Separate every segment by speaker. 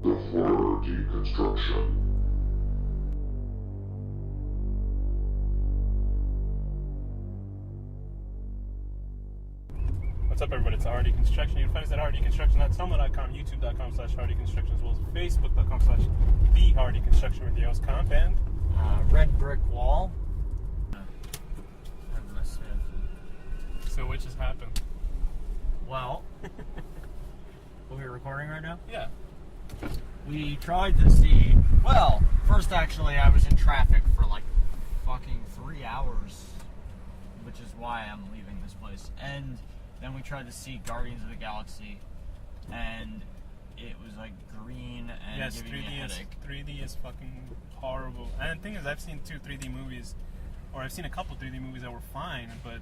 Speaker 1: The horror deconstruction.
Speaker 2: What's up, everybody? It's the Horror Deconstruction. You can find us at horrordeconstruction.tumblr.com, youtube.com/horrordeconstruction, as well as facebook.com/thehorrordeconstruction with your host, Comp, and
Speaker 3: red brick wall.
Speaker 2: so what just happened?
Speaker 3: Well, are we recording right now?
Speaker 2: Yeah.
Speaker 3: We tried to see. Well, first, actually, I was in traffic for like fucking 3 hours, which is why I'm leaving this place. And then we tried to see Guardians of the Galaxy, and it was like green and giving me a headache.
Speaker 2: 3D is fucking horrible. And the thing is, I've seen 2 3D movies, or I've seen a couple 3D movies that were fine, but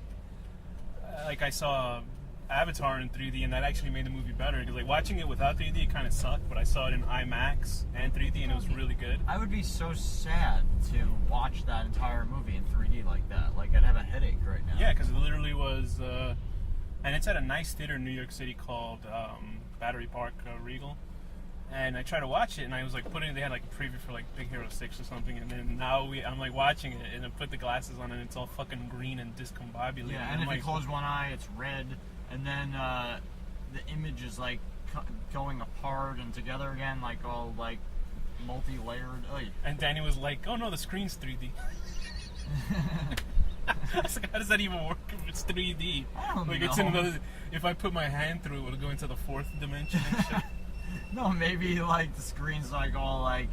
Speaker 2: like I saw Avatar in 3D, and that actually made the movie better. Because like watching it without 3D, it kind of sucked. But I saw it in IMAX and 3D, and it was really good.
Speaker 3: I would be so sad to watch that entire movie in 3D like that. Like I'd have a headache right now.
Speaker 2: Yeah, because it literally was, and it's at a nice theater in New York City called Battery Park Regal. And I tried to watch it, and I was like they had like a preview for like Big Hero 6 or something, and then now I'm like watching it, and I put the glasses on, and it's all fucking green and discombobulated.
Speaker 3: Yeah, and if you close one eye, it's red, and then the image is like going apart and together again, like all like multi-layered. Oy.
Speaker 2: And Danny was like, "Oh no, the screen's 3D." I was like, how does that even work if it's 3D?
Speaker 3: I don't
Speaker 2: like
Speaker 3: know.
Speaker 2: It's in another. If I put my hand through it, it'll go into the 4th dimension and shit.
Speaker 3: No, maybe like the screen's like all like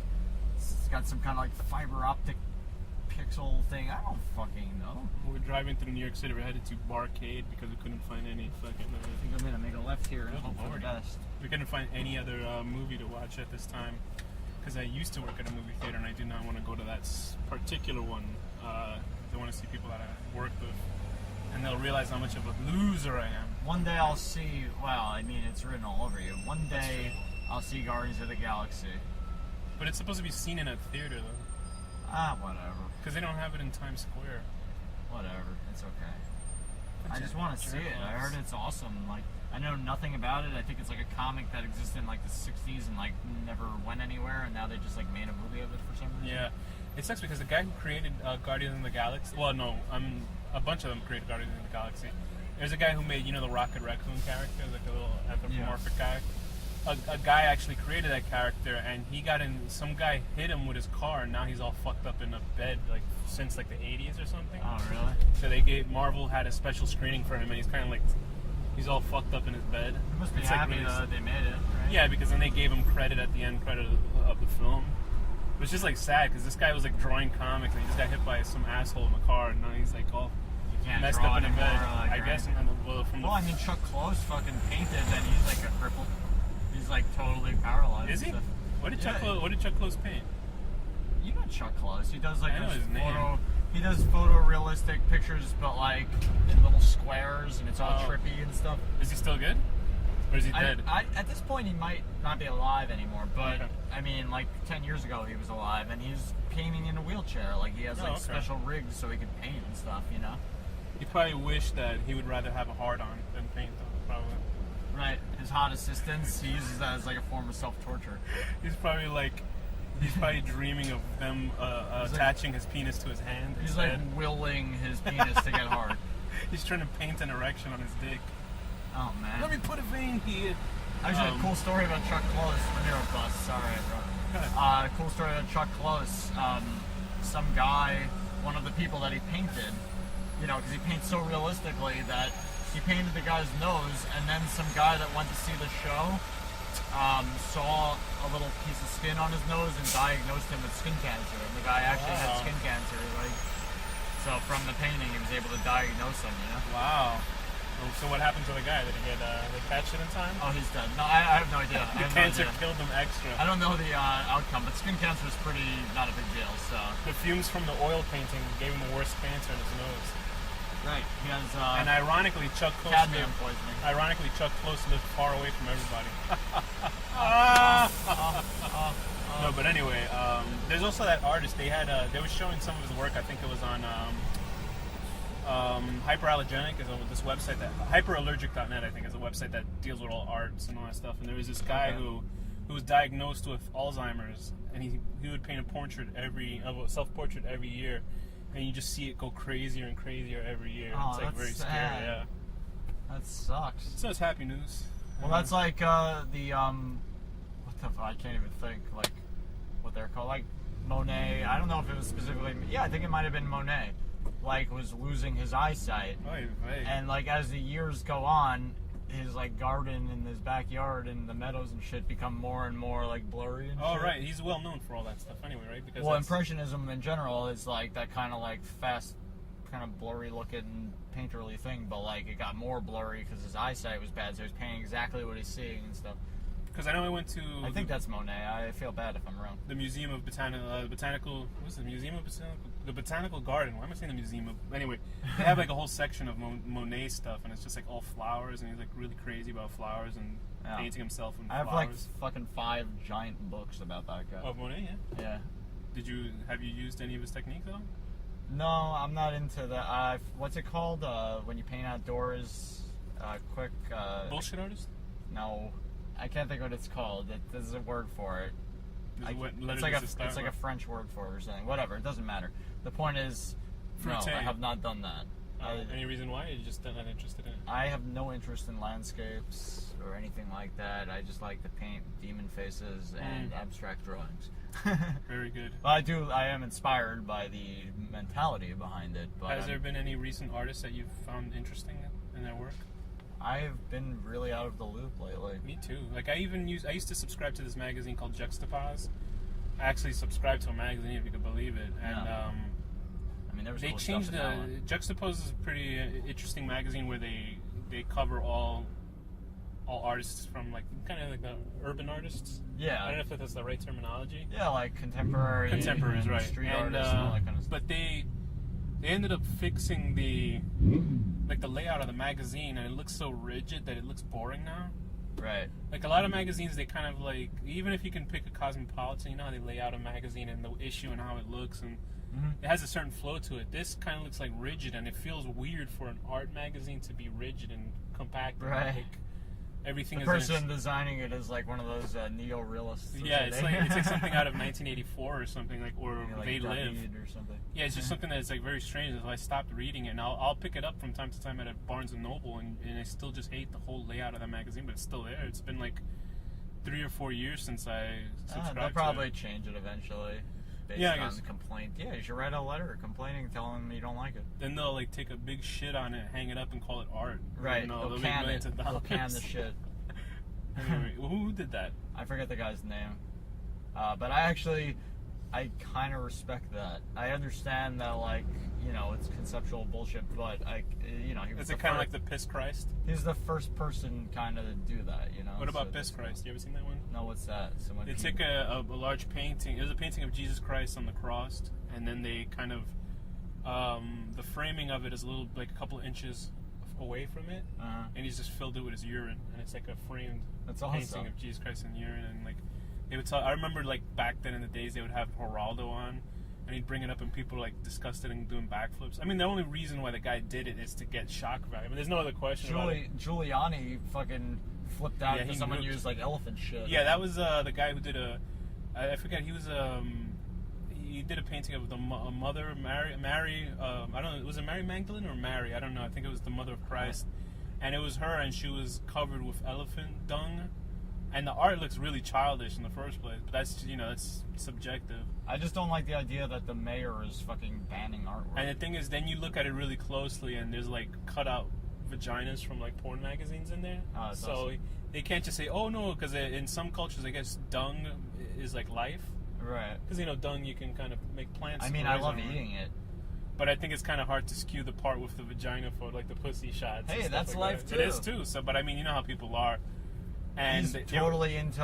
Speaker 3: it's got some kind of like fiber optic pixel thing. I don't fucking know.
Speaker 2: We're driving through New York City. We're headed to Barcade because we couldn't find any fucking.
Speaker 3: I think I'm gonna make a left here and hope for the best.
Speaker 2: We couldn't find any other movie to watch at this time because I used to work at a movie theater, and I do not want to go to that particular one. I want to see people that I work with, and they'll realize how much of a loser I am.
Speaker 3: One day I'll see. Well, I mean, it's written all over you. One day I'll see Guardians of the Galaxy.
Speaker 2: But it's supposed to be seen in a theater, though.
Speaker 3: Ah, whatever.
Speaker 2: Because they don't have it in Times Square.
Speaker 3: Whatever. It's okay. I just want to see it. I heard it's awesome. Like, I know nothing about it. I think it's like a comic that existed in like the 60s and like never went anywhere, and now they just like made a movie of it for some reason.
Speaker 2: Yeah. It sucks because the guy who created Guardians of the Galaxy... Well, no, a bunch of them created Guardians of the Galaxy. There's a guy who made, the Rocket Raccoon character, like a little anthropomorphic guy. A guy actually created that character, and he got in... Some guy hit him with his car, and now he's all fucked up in a bed, like, since, like, the 80s or something.
Speaker 3: Oh, really?
Speaker 2: So Marvel had a special screening for him, and he's kind of like... He's all fucked up in his bed.
Speaker 3: He must be happy that they made it, right?
Speaker 2: Yeah, because then they gave him credit at the end, credit of the film. It was just like sad because this guy was like drawing comics and he just got hit by some asshole in the car, and now he's like all messed up in the bed. I guess.
Speaker 3: I mean, Chuck Close fucking painted and he's like a cripple. He's like totally paralyzed.
Speaker 2: Is he? What did Chuck Close paint?
Speaker 3: You know Chuck Close. He does like
Speaker 2: his name.
Speaker 3: He does photorealistic pictures, but like in little squares, and it's all trippy and stuff.
Speaker 2: Is he still good? Or is he dead?
Speaker 3: At this point, he might not be alive anymore, but I mean, like 10 years ago, he was alive, and he's painting in a wheelchair. Like, he has special rigs so he can paint and stuff,
Speaker 2: He probably wished that he would rather have a hard-on than paint, though, probably.
Speaker 3: Right. His hot assistants, he uses that as like a form of self-torture.
Speaker 2: He's probably dreaming of them attaching his penis to his hand.
Speaker 3: He's like willing his penis to get hard.
Speaker 2: He's trying to paint an erection on his dick.
Speaker 3: Oh, man.
Speaker 2: Let me put a vein here.
Speaker 3: Actually, a cool story about Chuck Close. We're near a bus. Sorry, bro. Cool story about Chuck Close. Some guy, one of the people that he painted, because he paints so realistically that he painted the guy's nose, and then some guy that went to see the show saw a little piece of skin on his nose and diagnosed him with skin cancer. And the guy actually had skin cancer. So from the painting, he was able to diagnose him.
Speaker 2: Wow. So what happened to the guy? Did he get they catch it in time?
Speaker 3: Oh, he's dead. No, I have no idea.
Speaker 2: The cancer killed him extra.
Speaker 3: I don't know the outcome, but skin cancer is not a big deal. So
Speaker 2: the fumes from the oil painting gave him the worst cancer in his nose.
Speaker 3: Right. He has.
Speaker 2: And ironically, Chuck Close.
Speaker 3: Cadmium poisoning.
Speaker 2: Ironically, Chuck Close lived far away from everybody. No, but anyway, there's also that artist. They were showing some of his work. I think it was on. Hyperallergenic is this website that Hyperallergic.net, I think, is a website that deals with all arts and all that stuff. And there was this guy who who was diagnosed with Alzheimer's, and he would paint a self-portrait every year, and you just see it go crazier and crazier every year.
Speaker 3: Oh,
Speaker 2: It's like
Speaker 3: that's
Speaker 2: very
Speaker 3: sad.
Speaker 2: scary. Yeah.
Speaker 3: That sucks.
Speaker 2: So it's happy news.
Speaker 3: Well, that's like what the I can't even think like what they're called, like Monet. I don't know if it was specifically. Yeah, I think it might have been Monet. Like was losing his eyesight,
Speaker 2: Right.
Speaker 3: and like as the years go on, his like garden in his backyard and the meadows and shit become more and more like blurry and
Speaker 2: Oh,
Speaker 3: shit.
Speaker 2: right. He's well known for all that stuff anyway, right? Because
Speaker 3: Well, Impressionism in general is like that kind of like fast, kind of blurry looking painterly thing, but like it got more blurry because his eyesight was bad, so he's painting exactly what he's seeing and stuff.
Speaker 2: Because I know I went to.
Speaker 3: I think that's Monet. I feel bad if I'm wrong.
Speaker 2: The Museum of Botanical. What's the Museum of the Botanical Garden? Why am I saying the Museum of? Anyway, they have like a whole section of Monet stuff, and it's just like all flowers, and he's like really crazy about flowers and
Speaker 3: Yeah.
Speaker 2: painting himself in
Speaker 3: I have
Speaker 2: flowers.
Speaker 3: like fucking 5 giant books about that guy.
Speaker 2: Of Monet, yeah.
Speaker 3: Yeah.
Speaker 2: Have you used any of his technique though?
Speaker 3: No, I'm not into that. What's it called? When you paint outdoors, quick.
Speaker 2: Bullshit artist.
Speaker 3: No, I can't think what it's called. There's a word for it.
Speaker 2: It's
Speaker 3: It's like a French word for it or something. Whatever, it doesn't matter. The point is, no,
Speaker 2: Fruité.
Speaker 3: I have not done that.
Speaker 2: Any reason why? You're just not interested in it?
Speaker 3: I have no interest in landscapes or anything like that. I just like to paint demon faces and abstract drawings.
Speaker 2: Very good.
Speaker 3: I am inspired by the mentality behind it. But
Speaker 2: Has there been any recent artists that you've found interesting in their work?
Speaker 3: I've been really out of the loop lately.
Speaker 2: Me too. Like I used to subscribe to this magazine called Juxtapose. I actually subscribed to a magazine, if you could believe it, and
Speaker 3: I mean, there was
Speaker 2: they
Speaker 3: cool
Speaker 2: changed
Speaker 3: stuff in that one.
Speaker 2: Juxtapose is a pretty interesting magazine where they cover all artists from like kind of like the urban artists.
Speaker 3: Yeah.
Speaker 2: I don't know if that's the right terminology.
Speaker 3: Yeah, like contemporaries,
Speaker 2: Contemporaries, right?
Speaker 3: Street
Speaker 2: And,
Speaker 3: artists and all that kind of stuff.
Speaker 2: But they ended up fixing the layout of the magazine, and it looks so rigid that it looks boring now.
Speaker 3: Right.
Speaker 2: Like a lot of magazines, they kind of like, even if you can pick a Cosmopolitan, you know how they lay out a magazine and the issue and how it looks, and it has a certain flow to it. This kind of looks like rigid, and it feels weird for an art magazine to be rigid and compact.
Speaker 3: Right.
Speaker 2: And like everything
Speaker 3: The
Speaker 2: is in
Speaker 3: person
Speaker 2: its-
Speaker 3: designing it is like one of those neo-realists. or
Speaker 2: Yeah, it's
Speaker 3: something.
Speaker 2: like something out of 1984 or something, like, or
Speaker 3: Yeah, like
Speaker 2: They Live.
Speaker 3: David or something.
Speaker 2: Yeah, it's just something that's like very strange. So I stopped reading it, and I'll pick it up from time to time at a Barnes and Noble, and I still just hate the whole layout of that magazine, but it's still there. It's been like 3 or 4 years since I subscribed
Speaker 3: They'll
Speaker 2: to
Speaker 3: probably
Speaker 2: it.
Speaker 3: change it eventually. Based
Speaker 2: Yeah, I
Speaker 3: on
Speaker 2: guess.
Speaker 3: the complaint. Yeah, you should write a letter complaining, telling them you don't like it.
Speaker 2: Then they'll like take a big shit on it, hang it up, and call it art.
Speaker 3: Right.
Speaker 2: No,
Speaker 3: They'll
Speaker 2: make
Speaker 3: can
Speaker 2: millions
Speaker 3: it.
Speaker 2: of
Speaker 3: They'll
Speaker 2: dollars.
Speaker 3: can the shit.
Speaker 2: Anyway, who did that?
Speaker 3: I forget the guy's name. But I kind of respect that. I understand that, like, you know, it's conceptual bullshit, but he was
Speaker 2: Is
Speaker 3: the
Speaker 2: it kind of
Speaker 3: first-
Speaker 2: like the Piss Christ?
Speaker 3: He's the first person kind of to do that, you know.
Speaker 2: What about
Speaker 3: so
Speaker 2: Piss
Speaker 3: that's
Speaker 2: Christ? You ever seen that one?
Speaker 3: cool. No, what's that? Someone
Speaker 2: They took a large painting. It was a painting of Jesus Christ on the cross, and then they kind of the framing of it is a couple inches away from it, and he's just filled it with his urine, and it's like a framed
Speaker 3: That's
Speaker 2: painting
Speaker 3: awesome.
Speaker 2: of Jesus Christ in urine, and like they would tell. I remember like back then in the days they would have Geraldo on, and he'd bring it up, and people were like disgusted and doing backflips. I mean, the only reason why the guy did it is to get shock value. I mean, there's no other question about it.
Speaker 3: Giuliani fucking flipped out
Speaker 2: Yeah,
Speaker 3: because
Speaker 2: he
Speaker 3: someone
Speaker 2: moved.
Speaker 3: used like elephant shit.
Speaker 2: Yeah, that was the guy who did I forget. He was he did a painting of the mother Mary. I don't know. Was it Mary Magdalene or Mary? I don't know. I think it was the mother of Christ, and it was her, and she was covered with elephant dung, and the art looks really childish in the first place. But that's subjective.
Speaker 3: I just don't like the idea that the mayor is fucking banning artwork.
Speaker 2: And the thing is, then you look at it really closely, and there's like cut out vaginas from like porn magazines in there.
Speaker 3: Oh, that's
Speaker 2: so
Speaker 3: awesome.
Speaker 2: they can't just say, "Oh no," because in some cultures, I guess dung is like life.
Speaker 3: Right.
Speaker 2: Because dung you can kind of make plants.
Speaker 3: I mean, I
Speaker 2: rise
Speaker 3: love
Speaker 2: on, right?
Speaker 3: eating it.
Speaker 2: But I think it's kind of hard to skew the part with the vagina for like the pussy shots. and
Speaker 3: Hey,
Speaker 2: stuff
Speaker 3: that's
Speaker 2: like
Speaker 3: life,
Speaker 2: that.
Speaker 3: too.
Speaker 2: It is too. So, but I mean, you know how people are. And
Speaker 3: He's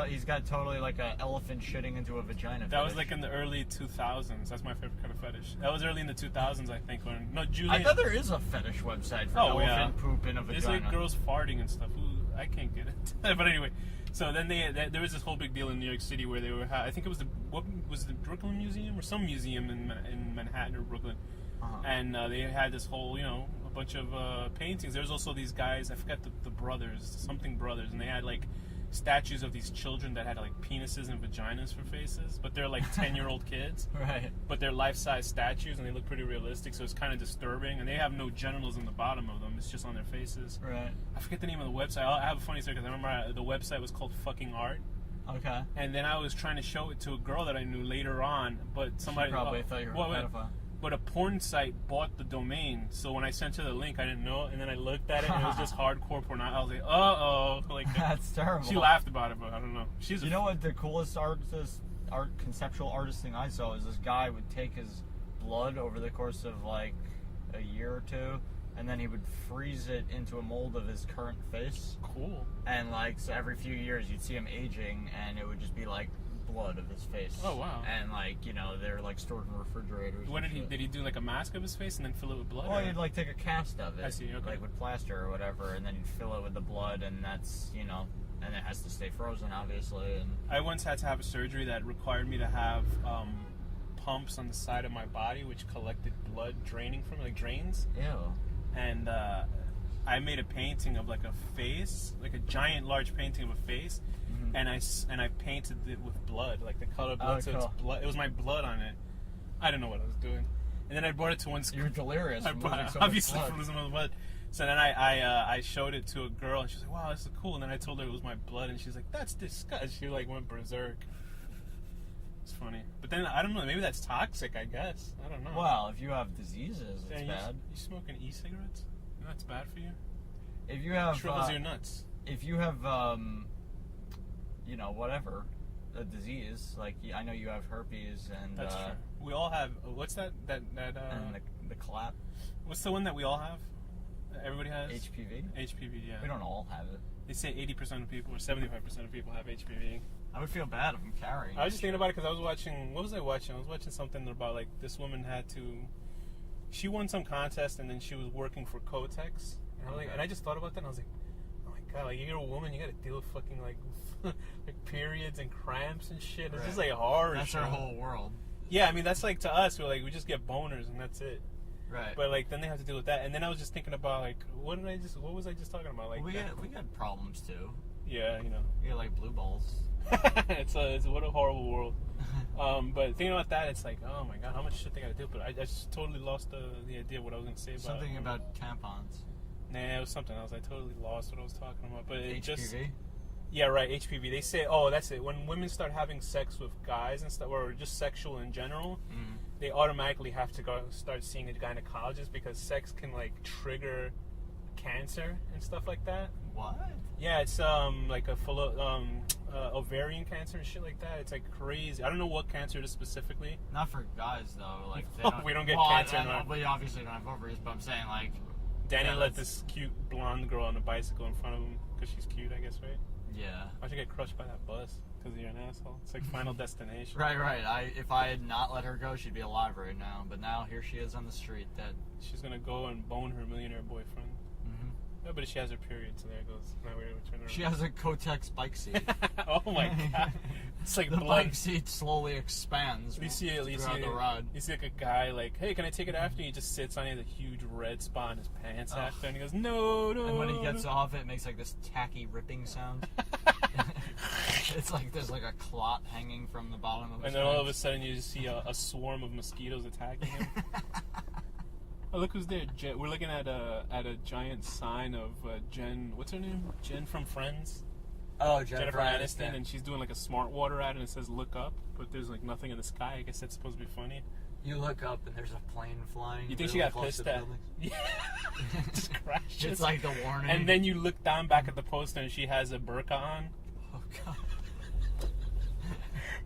Speaker 3: he's got totally like an elephant shitting into a vagina.
Speaker 2: that was
Speaker 3: fetish.
Speaker 2: like in the early 2000s. That's my favorite kind of fetish. That was early in the 2000s, I think.
Speaker 3: I
Speaker 2: Julian.
Speaker 3: thought there is a fetish website for
Speaker 2: Oh,
Speaker 3: elephant
Speaker 2: yeah.
Speaker 3: poop in a
Speaker 2: There's
Speaker 3: vagina.
Speaker 2: like girls farting and stuff. Ooh, I can't get it. But anyway, so then there was this whole big deal in New York City where they were. I think it was the Brooklyn Museum or some museum in Manhattan or Brooklyn, and they had this whole a bunch of paintings. There was also these guys. I forgot the brothers, something brothers, and they had like statues of these children that had like penises and vaginas for faces, but they're like 10-year-old kids.
Speaker 3: Right.
Speaker 2: But they're life-size statues and they look pretty realistic, so it's kind of disturbing. And they have no genitals in the bottom of them; it's just on their faces.
Speaker 3: Right.
Speaker 2: I forget the name of the website. I have a funny story because I remember the website was called Fucking Art.
Speaker 3: Okay.
Speaker 2: And then I was trying to show it to a girl that I knew later on, but somebody
Speaker 3: She probably thought you were a pedophile.
Speaker 2: But a porn site bought the domain, so when I sent her the link, I didn't know, and then I looked at it, and it was just hardcore porn. I was like, uh-oh. Like,
Speaker 3: that's terrible.
Speaker 2: She laughed about it, but I don't know.
Speaker 3: You know what the coolest conceptual artist thing I saw is this guy would take his blood over the course of, like, a year or two, and then he would freeze it into a mold of his current face.
Speaker 2: Cool.
Speaker 3: And, like, so every few years you'd see him aging, and it would just be, like, blood of his face.
Speaker 2: Oh, wow.
Speaker 3: And, like, you know, they're, like, stored in refrigerators.
Speaker 2: What did he do, like, a mask of his face and then fill it with blood?
Speaker 3: Well, he'd, like, take a cast of it.
Speaker 2: I see, okay.
Speaker 3: Like, with plaster or whatever, and then you'd fill it with the blood, and that's, you know, and it has to stay frozen, obviously. And
Speaker 2: I once had to have a surgery that required me to have pumps on the side of my body, which collected blood draining from, like, drains.
Speaker 3: Ew.
Speaker 2: And I made a painting of, like, a face, like a giant, large painting of a face, and I painted it with blood, like the color blood. So it's blood. It was my blood on it. I didn't know what I was doing. And then I brought it to one school.
Speaker 3: You were delirious.
Speaker 2: Obviously from losing my blood. So then I showed it to a girl, and she was like, "Wow, this is cool." And then I told her it was my blood, and she's like, "That's disgusting." She like went berserk. It's funny, but then I don't know. Maybe that's toxic. I guess I don't know.
Speaker 3: Well, if you have diseases, it's bad.
Speaker 2: You smoking e-cigarettes? You know that's bad for you.
Speaker 3: If you have
Speaker 2: shrivels your nuts.
Speaker 3: If you have you know, whatever, a disease, like I know you have herpes and
Speaker 2: that's true. We all have. What's that? And
Speaker 3: the clap.
Speaker 2: What's the one that we all have? Everybody has
Speaker 3: HPV.
Speaker 2: HPV, yeah.
Speaker 3: We don't all have it.
Speaker 2: They say 80% of people or 75% of people have HPV.
Speaker 3: I would feel bad if I'm carrying.
Speaker 2: I was just thinking about it because I was watching. What was I watching? I was watching something about like this woman had to. She won some contest and then she was working for Kotex. And I just thought about that and I was like, oh my god, like you're a woman, you got to deal with fucking like like periods and cramps and shit. It's just like horror.
Speaker 3: That's our whole world.
Speaker 2: Yeah, I mean that's like to us, we're like we just get boners and that's it.
Speaker 3: Right.
Speaker 2: But like then they have to deal with that, and then I was just thinking about like what was I just talking about? Like
Speaker 3: we got problems too.
Speaker 2: Yeah, you know.
Speaker 3: You got like blue balls.
Speaker 2: it's what a horrible world. But thinking about that, it's like oh my god, how much shit they got to do. But I just totally lost the idea of what I was gonna say about
Speaker 3: something about tampons.
Speaker 2: Nah, it was something else. I totally lost what I was talking about. But it
Speaker 3: HPV?
Speaker 2: just yeah, right. HPV. They say oh that's it. When women start having sex with guys and stuff, or just sexual in general. They automatically have to go start seeing a gynecologist because sex can like trigger cancer and stuff like that.
Speaker 3: What?
Speaker 2: Yeah, it's like a full ovarian cancer and shit like that. It's like crazy. I don't know what cancer it is specifically.
Speaker 3: Not for guys though. Like
Speaker 2: we don't get cancer.
Speaker 3: We obviously don't have ovaries, but I'm saying like.
Speaker 2: Danny let this cute blonde girl on a bicycle in front of him because she's cute, I guess, right?
Speaker 3: Yeah.
Speaker 2: I should get crushed by that bus. Because you're an asshole. It's like Final Destination.
Speaker 3: Right. If I had not let her go, she'd be alive right now. But now here she is on the street, dead.
Speaker 2: She's gonna go and bone her millionaire boyfriend. Yeah, but she has her period, so there it goes. Now we're gonna turn around.
Speaker 3: She has a Kotex bike seat.
Speaker 2: Oh my god! It's like
Speaker 3: the
Speaker 2: blood.
Speaker 3: bike seat slowly expands.
Speaker 2: You see
Speaker 3: the ride.
Speaker 2: You see like a guy like, hey, can I take it after? He just sits on it, a huge red spot in his pants after, and he goes, no.
Speaker 3: And when he gets off, it makes like this tacky ripping sound. It's like there's like a clot hanging from the bottom of his
Speaker 2: And then all of a sudden you just see a swarm of mosquitoes attacking him. Oh, look who's there. We're looking at a giant sign of Jen. What's her name? Jen from Friends.
Speaker 3: Oh,
Speaker 2: Jennifer Aniston, and she's doing like a smart water ad, and it says "Look up," but there's like nothing in the sky. I guess that's supposed to be funny.
Speaker 3: You look up and there's a plane flying.
Speaker 2: You think she got pissed at? Yeah. Just crashed.
Speaker 3: It's like the warning.
Speaker 2: And then you look down back at the poster, and she has a burqa on.
Speaker 3: Oh god.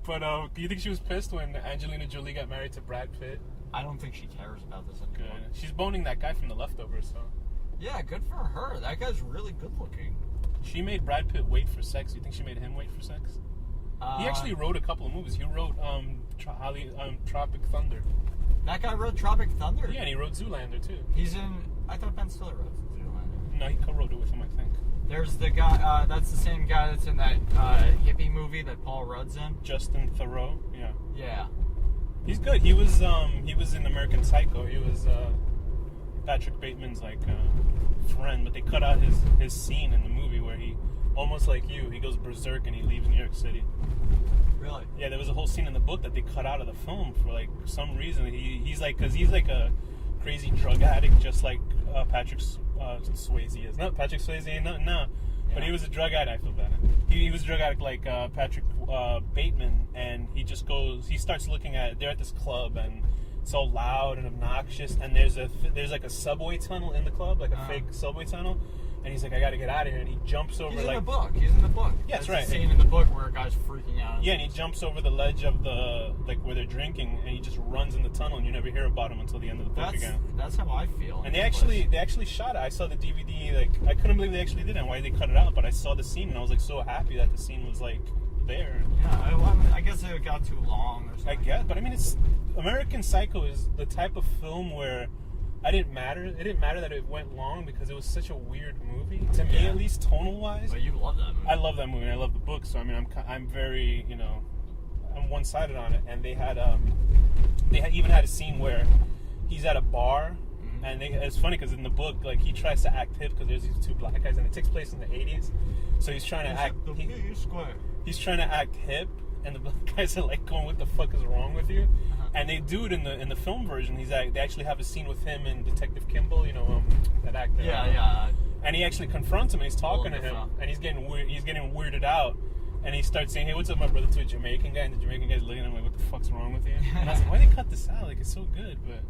Speaker 2: But do you think she was pissed when Angelina Jolie got married to Brad Pitt?
Speaker 3: I don't think she cares about this anymore.
Speaker 2: Good. She's boning that guy from The Leftovers, so.
Speaker 3: Yeah, good for her. That guy's really good looking.
Speaker 2: She made Brad Pitt wait for sex. You think she made him wait for sex? He actually wrote a couple of movies. He wrote Tropic Thunder.
Speaker 3: That guy wrote Tropic Thunder?
Speaker 2: Yeah, and he wrote Zoolander, too.
Speaker 3: He's in... I thought Ben Stiller wrote Zoolander.
Speaker 2: No, he co-wrote it with him, I think.
Speaker 3: There's the guy... that's the same guy that's in that hippie movie that Paul Rudd's in.
Speaker 2: Justin Theroux, yeah.
Speaker 3: Yeah.
Speaker 2: He's good. He was in American Psycho. He was Patrick Bateman's like friend, but they cut out his scene in the movie where he, almost like you, he goes berserk and he leaves New York City.
Speaker 3: Really?
Speaker 2: Yeah, there was a whole scene in the book that they cut out of the film for like some reason. He's like, because he's like a crazy drug addict, just like Patrick Swayze is. Not Patrick Swayze, ain't nothing now. Yeah. But he was a drug addict. I feel bad. He was a drug addict like Patrick Bateman, and he starts looking at. They're at this club, and it's all loud and obnoxious. And there's like a subway tunnel in the club, like a fake subway tunnel. And he's like, I gotta get out of here. And he jumps over. He's in the book.
Speaker 3: He's in the book.
Speaker 2: Yeah, that's right.
Speaker 3: There's a scene in the book where a guy's freaking out.
Speaker 2: Yeah, and he jumps over the ledge of the where they're drinking, and he just runs in the tunnel, and you never hear about him until the end of the book again.
Speaker 3: That's how I feel.
Speaker 2: And they actually shot it. I saw the DVD. Like, I couldn't believe they actually did it. And why they cut it out? But I saw the scene, and I was like so happy that the scene was like there.
Speaker 3: Yeah, I guess it got too long or something.
Speaker 2: I guess, but I mean, it's American Psycho is the type of film where. It didn't matter that it went long because it was such a weird movie to me, at least tonal wise.
Speaker 3: But you love that movie.
Speaker 2: I love that movie. I love the book, so I mean, I'm very, I'm one-sided on it. And they even had a scene where he's at a bar, and it's funny because in the book, like, he tries to act hip because there's these two black guys, and it takes place in the 80s. So he's trying to act. He's trying to act hip, and the black guys are like, going, "What the fuck is wrong with you?" And they do it in the film version. They actually have a scene with him and Detective Kimball, that actor.
Speaker 3: Yeah.
Speaker 2: And he actually confronts him, and he's talking to him, and he's getting weirded out, and he starts saying, "Hey, what's up, my brother?" to a Jamaican guy, and the Jamaican guy's looking at him like, "What the fuck's wrong with you?" And I was like, "Why they cut this out? Like, it's so good." But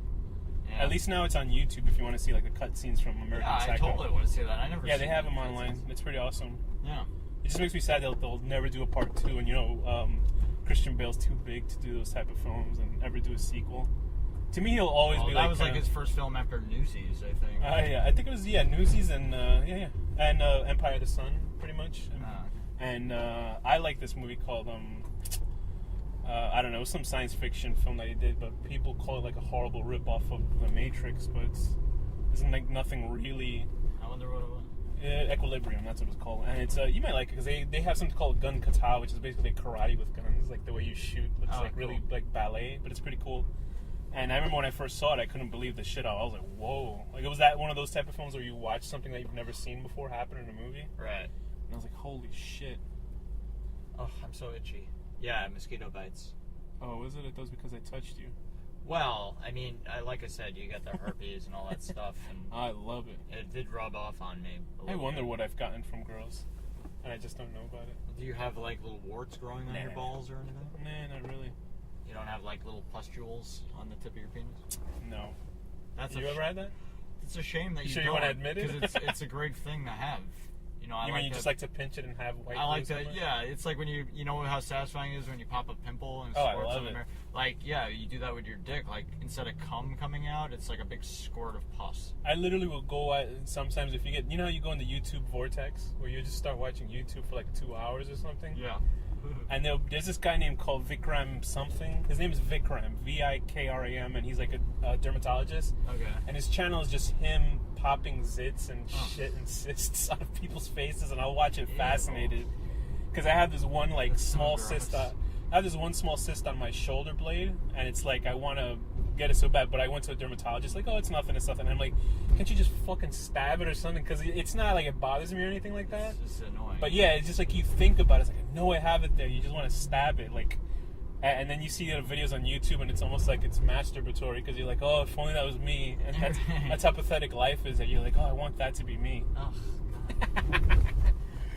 Speaker 2: at least now it's on YouTube if you want to see like the cut scenes from American Psycho.
Speaker 3: I totally want to see that. I never.
Speaker 2: Yeah, they have them online. It's pretty awesome.
Speaker 3: Yeah.
Speaker 2: It just makes me sad that they'll never do a part 2, and Christian Bale's too big to do those type of films and ever do a sequel. To me, he'll always be like...
Speaker 3: That was like his first film after Newsies, I think.
Speaker 2: Yeah, I think it was, Newsies and, and Empire of the Sun, pretty much. And I like this movie called, I don't know, some science fiction film that he did, but people call it like a horrible rip-off of The Matrix, but isn't like nothing really...
Speaker 3: I wonder what it was.
Speaker 2: Equilibrium, that's what it's called. And it's you might like it because they have something called gun kata, which is basically karate with guns. Like the way you shoot looks really like ballet, but it's pretty cool. And I remember when I first saw it, I couldn't believe the shit out. I was like, whoa. Like, it was that one of those type of films where you watch something that you've never seen before happen in a movie.
Speaker 3: Right.
Speaker 2: And I was like, holy shit.
Speaker 3: Oh, I'm so itchy. Yeah, mosquito bites.
Speaker 2: Oh, is it? It does because I touched you.
Speaker 3: Well, I mean, like I said, you get the herpes and all that stuff, and
Speaker 2: I love it.
Speaker 3: It did rub off on me.
Speaker 2: I wonder what I've gotten from girls, and I just don't know about it.
Speaker 3: Do you have like little warts growing on your balls or anything?
Speaker 2: Nah, not really.
Speaker 3: You don't have like little pustules on the tip of your penis?
Speaker 2: No.
Speaker 3: That's
Speaker 2: you ever had that?
Speaker 3: It's a shame that you
Speaker 2: sure
Speaker 3: don't.
Speaker 2: You want to admit it?
Speaker 3: Because it's a great thing to have.
Speaker 2: You mean you just like to pinch it and have white?
Speaker 3: I like that. Yeah, it's like when you know how satisfying it is when you pop a pimple and
Speaker 2: I love it.
Speaker 3: Like, yeah, you do that with your dick. Like, instead of cum coming out, it's like a big squirt of pus.
Speaker 2: I literally will go out sometimes if you get, how you go in the YouTube vortex where you just start watching YouTube for like 2 hours or something.
Speaker 3: Yeah.
Speaker 2: And there's this guy named called Vikram something. His name is Vikram, Vikram, and he's like a dermatologist.
Speaker 3: Okay.
Speaker 2: And his channel is just him popping zits and shit and cysts out of people's faces, and I'll watch it fascinated. Because I have this one like small cyst. I have this one small cyst on my shoulder blade, and it's like I want to get it so bad, but I went to a dermatologist, like, oh, it's nothing, and I'm like, can't you just fucking stab it or something? Because it's not like it bothers me or anything like that.
Speaker 3: It's just annoying.
Speaker 2: But yeah, it's just like you think about it, it's like, I know I have it there, you just want to stab it, like, and then you see the videos on YouTube, and it's almost like it's masturbatory, because you're like, oh, if only that was me, and that's how pathetic life is, that you're like, oh, I want that to be me.
Speaker 3: Oh.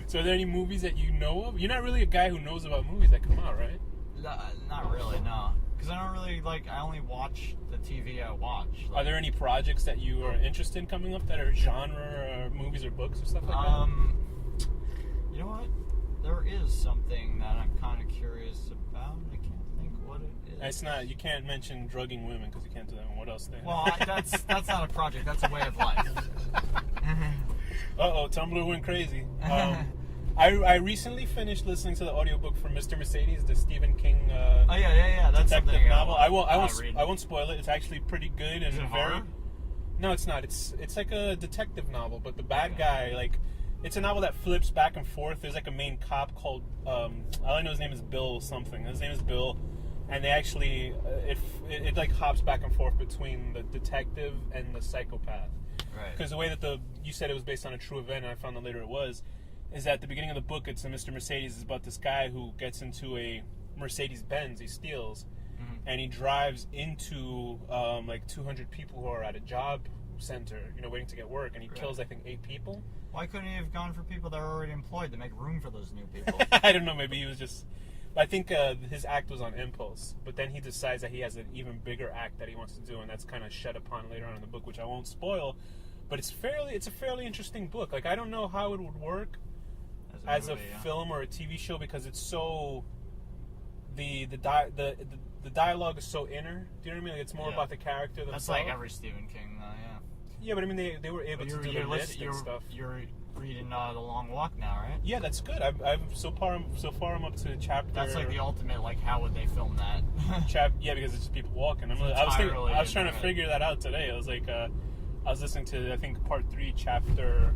Speaker 2: So are there any movies that you know of? You're not really a guy who knows about movies that come out, right?
Speaker 3: Not really, no. Because I don't really, I only watch the TV I watch.
Speaker 2: Are there any projects that you are interested in coming up that are genre or movies or books or stuff like that?
Speaker 3: You know what? There is something that I'm kind of curious about. I can't think what it is.
Speaker 2: It's not, you can't mention drugging women because you can't do that. What else then?
Speaker 3: Well, that's not a project. That's a way of life.
Speaker 2: Uh-oh, Tumblr went crazy. I recently finished listening to the audiobook from Mr. Mercedes, the Stephen King
Speaker 3: That's
Speaker 2: detective novel. I
Speaker 3: read.
Speaker 2: won't spoil it. It's actually pretty good and
Speaker 3: is it horror?
Speaker 2: No, it's not. It's like a detective novel, but the bad guy, like, it's a novel that flips back and forth. There's like a main cop called all I know his name is Bill something. His name is Bill, and they actually it like hops back and forth between the detective and the psychopath.
Speaker 3: Right.
Speaker 2: Because the way that you said it was based on a true event, and I found out later it was, is that at the beginning of the book, it's a Mr. Mercedes is about this guy who gets into a Mercedes Benz he steals, and he drives into like 200 people who are at a job center, waiting to get work, and he kills I think 8 people.
Speaker 3: Why couldn't he have gone for people that are already employed to make room for those new people?
Speaker 2: I don't know. Maybe he was just. I think his act was on impulse, but then he decides that he has an even bigger act that he wants to do, and that's kind of shed upon later on in the book, which I won't spoil. But it's a fairly interesting book. Like, I don't know how it would work as a film or a TV show, because it's so the dialogue is so inner. Do you know what I mean? Like, it's more about the character themselves.
Speaker 3: That's like every Stephen King, though. Yeah.
Speaker 2: Yeah, but I mean, they were able to do the list and stuff.
Speaker 3: You're reading The Long Walk now, right?
Speaker 2: Yeah, that's good. I've so far I'm up to chapter.
Speaker 3: That's like the ultimate. Like, how would they film that?
Speaker 2: Yeah, because it's just people walking. I was trying to figure that out today. I was like, I was listening to I think part 3, chapter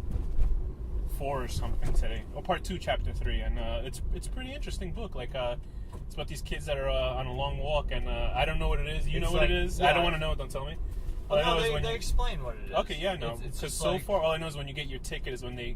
Speaker 2: 4 or something today, or part 2, chapter 3, and it's a pretty interesting book. Like, it's about these kids that are on a long walk, and I don't know what it is. You know what it is? Yeah. I don't want to know. Don't tell me.
Speaker 3: They explain what it is.
Speaker 2: Okay, yeah, no. Because so far, all I know is when you get your ticket is when they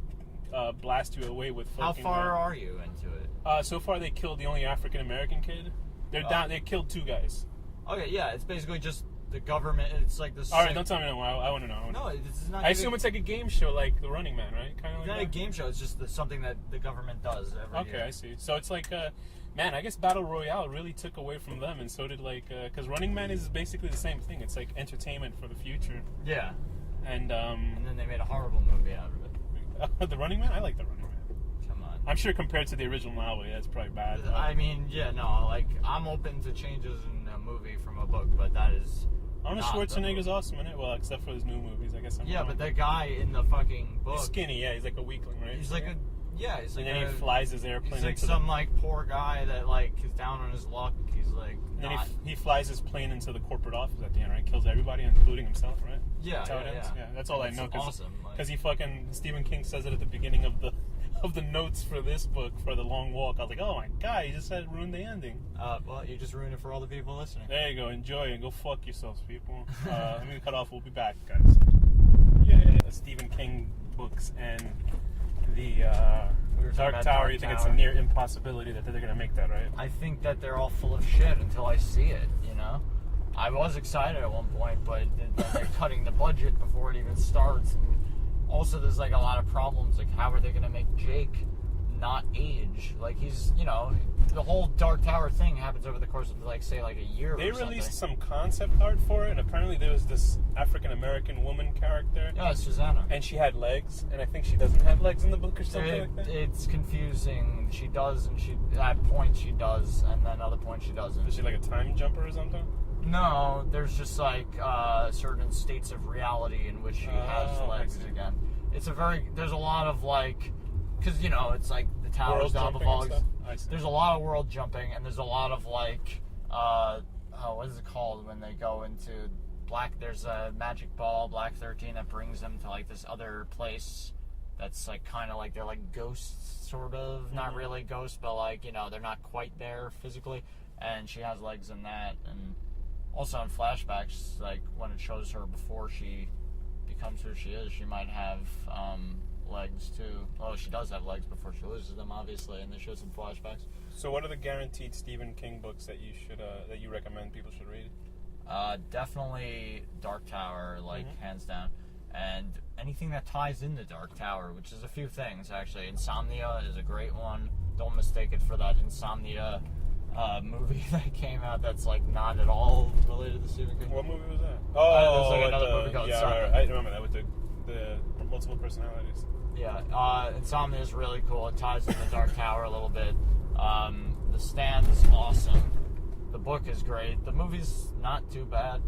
Speaker 2: blast you away with fucking...
Speaker 3: How far are you into it?
Speaker 2: So far, they killed the only African-American kid. They're down. They killed 2 guys.
Speaker 3: Okay, yeah, it's basically just the government. It's like this...
Speaker 2: All right, don't tell me no more. I want to know.
Speaker 3: No, it's not...
Speaker 2: I assume it's like a game show, like The Running Man, right? Kind of like
Speaker 3: not a game show. It's just something that the government does every year.
Speaker 2: Okay, I see. So it's like... Man, I guess Battle Royale really took away from them, and so did because Running Man is basically the same thing. It's like entertainment for the future.
Speaker 3: Yeah.
Speaker 2: And
Speaker 3: then they made a horrible movie out of it.
Speaker 2: The Running Man? I like The Running Man.
Speaker 3: Come on.
Speaker 2: I'm sure compared to the original novel, yeah, it's probably bad.
Speaker 3: I mean, yeah, no, like, I'm open to changes in a movie from a book, but that is...
Speaker 2: Arnold Schwarzenegger's awesome in it. Well, except for his new movies, I guess.
Speaker 3: But the guy in the fucking book...
Speaker 2: He's skinny, yeah. He's like a weakling, right?
Speaker 3: He's like a... Yeah, he's like
Speaker 2: and then he flies his airplane.
Speaker 3: He's like some like poor guy that like is down on his luck. He's like.
Speaker 2: And then he flies his plane into the corporate office at the end, right? Kills everybody, including himself, right?
Speaker 3: Yeah,
Speaker 2: that's how it ends. Yeah, that's all I know.
Speaker 3: Awesome.
Speaker 2: Because he fucking Stephen King says it at the beginning of the notes for this book for The Long Walk. I was like, oh my god, he just said ruined the ending.
Speaker 3: Well, you just ruined it for all the people listening.
Speaker 2: There you go. Enjoy and go fuck yourselves, people. Let me cut off. We'll be back, guys. Yeah. Stephen King books and the. Dark Tower, you think it's a near impossibility that they're going to make that, right?
Speaker 3: I think that they're all full of shit until I see it, I was excited at one point, but they're cutting the budget before it even starts. And also, there's like a lot of problems. Like, how are they going to make Jake not age? Like, he's, the whole Dark Tower thing happens over the course of, like, say, like a year or something. They
Speaker 2: released some concept art for it, and apparently there was this African-American woman character.
Speaker 3: Yeah, Susanna.
Speaker 2: And she had legs, and I think she doesn't have legs in the book or something like that.
Speaker 3: It's confusing. She does, and at points she does, and then other points she doesn't.
Speaker 2: Is she like a time jumper or something?
Speaker 3: No, there's just like certain states of reality in which she has legs again. There's a lot of like, because it's like the towers down the fog. There's a lot of world jumping, and there's a lot of like, what is it called when they go into there's a magic ball, Black 13, that brings them to like this other place that's like kind of like they're like ghosts, sort of. Mm-hmm. Not really ghosts, but like, they're not quite there physically. And she has legs in that, and also in flashbacks, like when it shows her before she becomes who she is, she might have legs too. Well, she does have legs before she loses them, obviously, and they show some flashbacks.
Speaker 2: So, what are the guaranteed Stephen King books that you recommend people should read?
Speaker 3: Definitely Dark Tower, hands down, and anything that ties into Dark Tower, which is a few things actually. Insomnia is a great one. Don't mistake it for that Insomnia movie that came out that's like not at all related to Stephen King.
Speaker 2: What movie was that?
Speaker 3: There's like another movie called Insomnia.
Speaker 2: Right. I remember that with the multiple personalities.
Speaker 3: Yeah, Insomnia is really cool. It ties into Dark Tower a little bit. The Stand is awesome. The book is great. The movie's not too bad,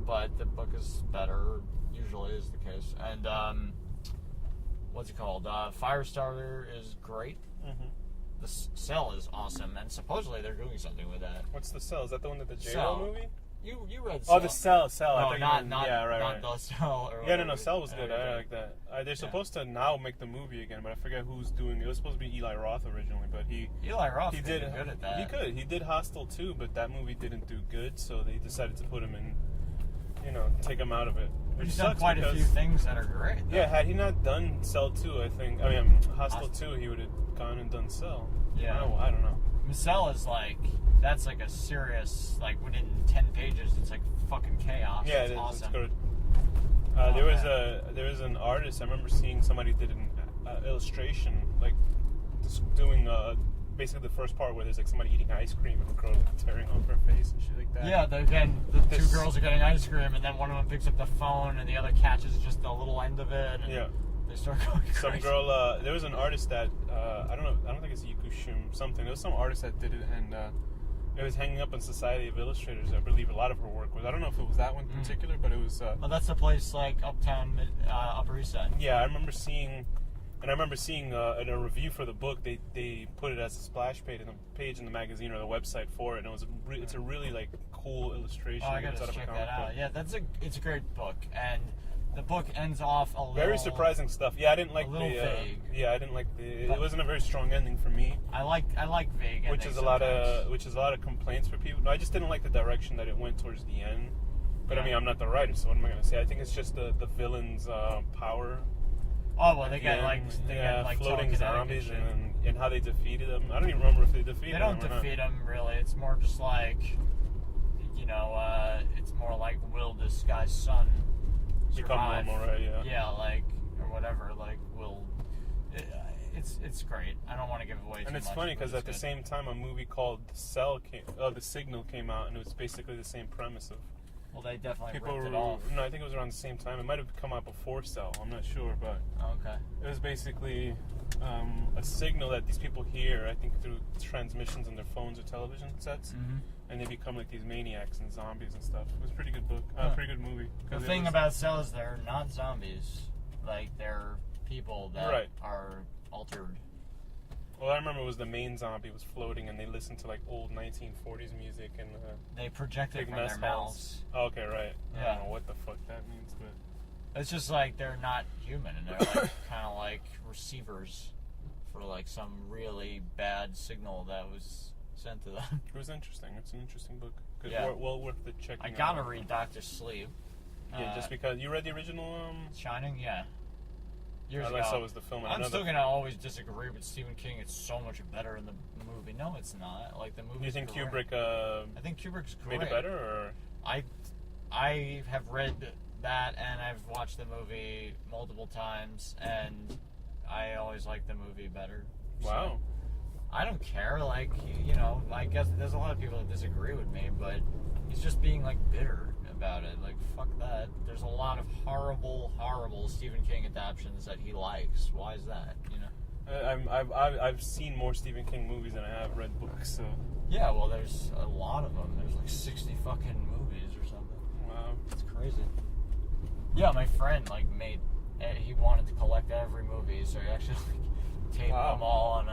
Speaker 3: but the book is better. Usually is the case. And what's it called? Firestarter is great. Mm-hmm. The Cell is awesome, and supposedly they're doing something with that.
Speaker 2: What's The Cell? Is that the one that the J-Lo movie?
Speaker 3: You read
Speaker 2: Oh,
Speaker 3: Cell.
Speaker 2: the Cell. I
Speaker 3: No,
Speaker 2: thought you
Speaker 3: not
Speaker 2: meant- yeah, right,
Speaker 3: not
Speaker 2: right.
Speaker 3: the Cell. Or
Speaker 2: Yeah, no,
Speaker 3: whatever.
Speaker 2: Cell was good. I
Speaker 3: Okay.
Speaker 2: like that. They're supposed to now make the movie again, but I forget who's doing it. It was supposed to be Eli Roth originally, but
Speaker 3: Eli Roth
Speaker 2: he
Speaker 3: could
Speaker 2: did
Speaker 3: be good at that.
Speaker 2: He could. He did Hostel too, but that movie didn't do good, so they decided to put him in. Take him out of it. Which
Speaker 3: He's done
Speaker 2: sucks
Speaker 3: quite a
Speaker 2: because-
Speaker 3: few things that are great. though.
Speaker 2: Yeah, had he not done Cell 2, I think. Hostel 2, he would have gone and done Cell.
Speaker 3: Yeah.
Speaker 2: I don't know.
Speaker 3: Cell is that's like a serious, within 10 pages, it's like fucking chaos.
Speaker 2: Yeah,
Speaker 3: it's
Speaker 2: it is.
Speaker 3: awesome.
Speaker 2: It's good.
Speaker 3: Oh,
Speaker 2: There was an artist. I remember seeing somebody did an illustration, just doing basically the first part where there's somebody eating ice cream and the girl tearing off her face and shit like that.
Speaker 3: Yeah, the two
Speaker 2: This-
Speaker 3: girls are getting ice cream, and then one of them picks up the phone, and the other catches just the little end of it, and
Speaker 2: Yeah.
Speaker 3: they start going crazy.
Speaker 2: Some girl. There was an artist that I don't know. I don't think it's Yukushim something. There was some artist that did it, and it was hanging up in Society of Illustrators. I believe a lot of her work was. I don't know if it was that one in particular, but it was.
Speaker 3: Well, that's the place Uptown, Upper East Side.
Speaker 2: Yeah, I remember seeing in a review for the book, they put it as a splash page in the magazine or the website for it, and it's a really cool illustration.
Speaker 3: Oh, I
Speaker 2: It's
Speaker 3: gotta
Speaker 2: out of a
Speaker 3: check
Speaker 2: comic
Speaker 3: that out.
Speaker 2: book.
Speaker 3: Yeah, it's a great book, and the book ends off a little.
Speaker 2: Very surprising stuff. Yeah, I didn't like
Speaker 3: a little vague.
Speaker 2: Yeah, I didn't like it wasn't a very strong ending for me.
Speaker 3: I like vague,
Speaker 2: Which is
Speaker 3: endings
Speaker 2: a lot
Speaker 3: sometimes.
Speaker 2: of complaints for people. No, I just didn't like the direction that it went towards the end. But
Speaker 3: Yeah.
Speaker 2: I'm not the writer, so what am I gonna say? I think it's just the villain's power.
Speaker 3: Oh well, they get
Speaker 2: floating
Speaker 3: telekinetic
Speaker 2: zombies
Speaker 3: shit.
Speaker 2: and how they defeated them. I don't even remember if they defeated
Speaker 3: They
Speaker 2: them.
Speaker 3: don't
Speaker 2: or not.
Speaker 3: defeat them really. It's more just it's more like will this guy's son
Speaker 2: Become
Speaker 3: survive?
Speaker 2: normal, right? Yeah.
Speaker 3: Yeah, or whatever. Will. It's great. I don't want to give away too much.
Speaker 2: And it's funny because
Speaker 3: but
Speaker 2: at the
Speaker 3: it's
Speaker 2: same time, a movie called The Signal came out, and it was basically the same premise of
Speaker 3: good. Well, they definitely
Speaker 2: people.
Speaker 3: ripped it off.
Speaker 2: No, I think it was around the same time. It might have come out before Cell. I'm not sure, but
Speaker 3: Oh, okay.
Speaker 2: it was basically a signal that these people hear. I think through transmissions on their phones or television sets,
Speaker 3: Mm-hmm.
Speaker 2: and they become like these maniacs and zombies and stuff. It was a pretty good book,
Speaker 3: Huh.
Speaker 2: pretty good movie.
Speaker 3: The
Speaker 2: 'Cause it
Speaker 3: thing
Speaker 2: was-
Speaker 3: about Cell is they're not zombies. They're people that
Speaker 2: Right.
Speaker 3: are altered.
Speaker 2: Well, I remember it was the main zombie was floating, and they listened to old 1940s music and
Speaker 3: They project it
Speaker 2: big
Speaker 3: from
Speaker 2: mess
Speaker 3: their
Speaker 2: halls.
Speaker 3: mouths.
Speaker 2: Oh, okay, right. I
Speaker 3: Yeah.
Speaker 2: don't know what the fuck that means, but
Speaker 3: It's just they're not human, and they're kind of like receivers for some really bad signal that was sent to them.
Speaker 2: it was interesting. It's an interesting book. Good,
Speaker 3: Yeah.
Speaker 2: well worth the checking.
Speaker 3: I gotta
Speaker 2: out.
Speaker 3: read Doctor Sleep.
Speaker 2: Yeah, just because you read the original.
Speaker 3: Shining, yeah. Years
Speaker 2: All I
Speaker 3: ago.
Speaker 2: saw was the film. and
Speaker 3: I'm
Speaker 2: another-
Speaker 3: still gonna always disagree with Stephen King. It's so much better in the movie. No, it's not. The movie.
Speaker 2: Do you think
Speaker 3: great.
Speaker 2: Kubrick
Speaker 3: I think Kubrick's great.
Speaker 2: made it better, or
Speaker 3: I have read that and I've watched the movie multiple times, and I always like the movie better. So,
Speaker 2: wow?
Speaker 3: I don't care. I guess there's a lot of people that disagree with me, but he's just being bitter about it. Fuck that. There's a lot of horrible, horrible Stephen King adaptions that he likes. Why is that?
Speaker 2: I've seen more Stephen King movies than I have read books. So
Speaker 3: Yeah, well, there's a lot of them. There's 60 fucking movies or something.
Speaker 2: wow.
Speaker 3: It's crazy. Yeah, my friend he wanted to collect every movie, so he actually taped
Speaker 2: Wow.
Speaker 3: them all on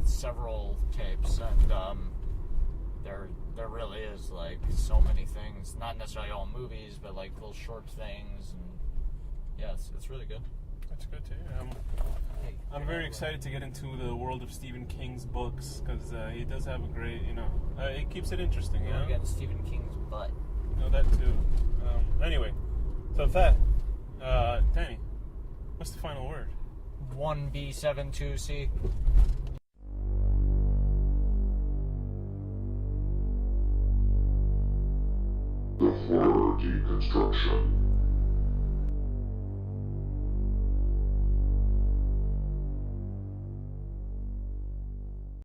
Speaker 3: several tapes, and there really is so many things. Not necessarily all movies, but little short things, and yeah, it's really good.
Speaker 2: That's good to hear. I'm very excited to get into the world of Stephen King's books because he does have a great, it keeps it interesting.
Speaker 3: We're getting Stephen King's butt.
Speaker 2: No, that too. Anyway, so with that, Danny, what's the final word?
Speaker 3: 1B72C.
Speaker 1: The horror deconstruction.